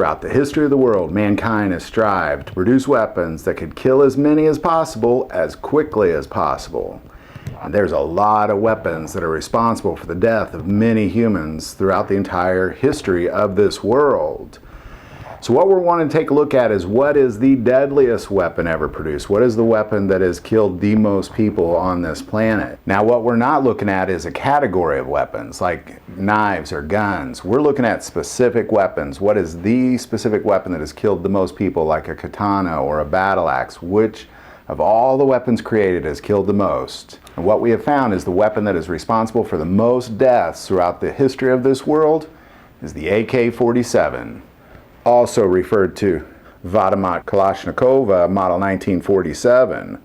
Throughout the history of the world, mankind has strived to produce weapons that could kill as many as possible as quickly as possible. And there's a lot of weapons that are responsible for the death of many humans throughout the entire history of this world. So what we're wanting to take a look at is, what is the deadliest weapon ever produced? What is the weapon that has killed the most people on this planet? Now, what we're not looking at is a category of weapons like knives or guns. We're looking at specific weapons. What is the specific weapon that has killed the most people, like a katana or a battle axe? Which of all the weapons created has killed the most? And what we have found is the weapon that is responsible for the most deaths throughout the history of this world is the AK-47. Also referred to Vladimir Kalashnikova Model 1947.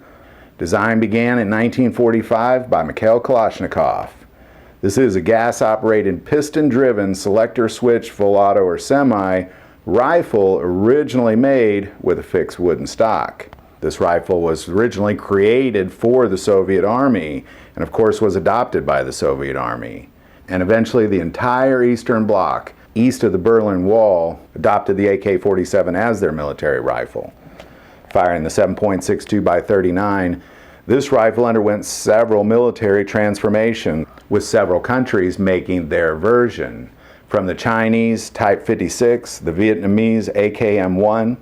Design began in 1945 by Mikhail Kalashnikov. This is a gas-operated, piston-driven, selector-switch, full auto or semi rifle originally made with a fixed wooden stock. This rifle was originally created for the Soviet Army and of course was adopted by the Soviet Army. And eventually the entire Eastern Bloc east of the Berlin Wall adopted the AK-47 as their military rifle. Firing the 7.62 by 39, this rifle underwent several military transformations, with several countries making their version. From the Chinese Type 56, the Vietnamese AK-M1,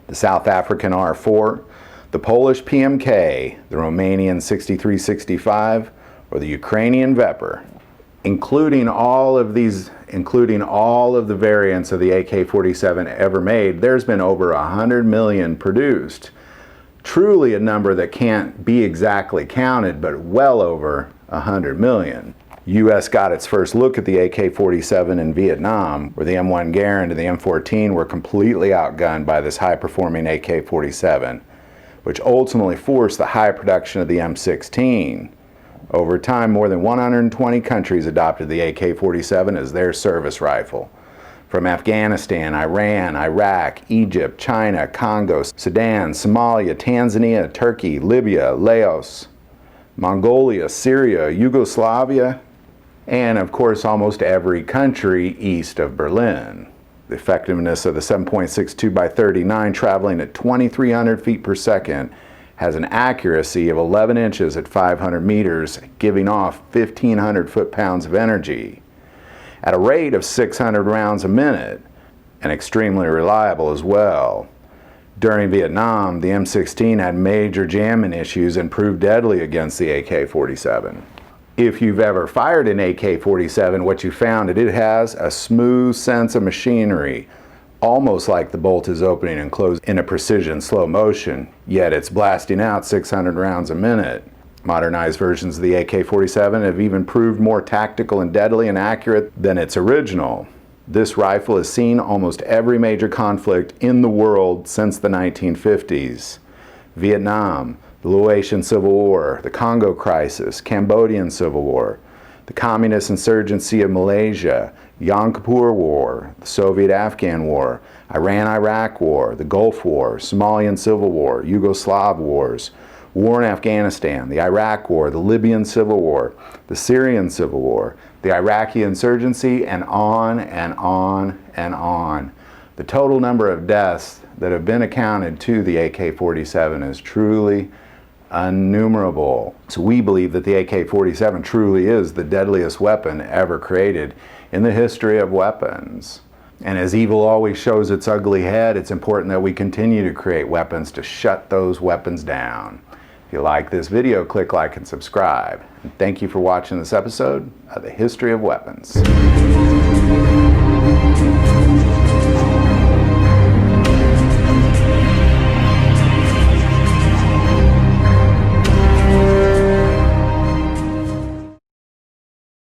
the South African R4, the Polish PMK, the Romanian 6365, or the Ukrainian Vepr. Including all of the variants of the AK-47 ever made, there's been over 100 million produced. Truly a number that can't be exactly counted, but well over 100 million. U.S. got its first look at the AK-47 in Vietnam, where the M1 Garand and the M14 were completely outgunned by this high-performing AK-47, which ultimately forced the high production of the M16. Over time, more than 120 countries adopted the AK-47 as their service rifle. From Afghanistan, Iran, Iraq, Egypt, China, Congo, Sudan, Somalia, Tanzania, Turkey, Libya, Laos, Mongolia, Syria, Yugoslavia, and of course almost every country east of Berlin. The effectiveness of the 7.62 by 39 traveling at 2,300 feet per second has an accuracy of 11 inches at 500 meters, giving off 1,500 foot-pounds of energy at a rate of 600 rounds a minute, and extremely reliable as well. During Vietnam, the M16 had major jamming issues and proved deadly against the AK-47. If you've ever fired an AK-47, what you found is it has a smooth sense of machinery, almost like the bolt is opening and closing in a precision slow motion, yet it's blasting out 600 rounds a minute. Modernized versions of the AK-47 have even proved more tactical and deadly and accurate than its original. This rifle has seen almost every major conflict in the world since the 1950s. Vietnam, the Laotian Civil War, the Congo Crisis, Cambodian Civil War, the Communist insurgency of Malaysia, Yom Kippur War, the Soviet-Afghan War, Iran-Iraq War, the Gulf War, Somalian Civil War, Yugoslav Wars, War in Afghanistan, the Iraq War, the Libyan Civil War, the Syrian Civil War, the Iraqi insurgency, and on and on and on. The total number of deaths that have been accounted to the AK-47 is truly innumerable. So we believe that the AK-47 truly is the deadliest weapon ever created in the history of weapons. And as evil always shows its ugly head, it's important that we continue to create weapons to shut those weapons down. If you like this video, click like and subscribe. And thank you for watching this episode of The History of Weapons.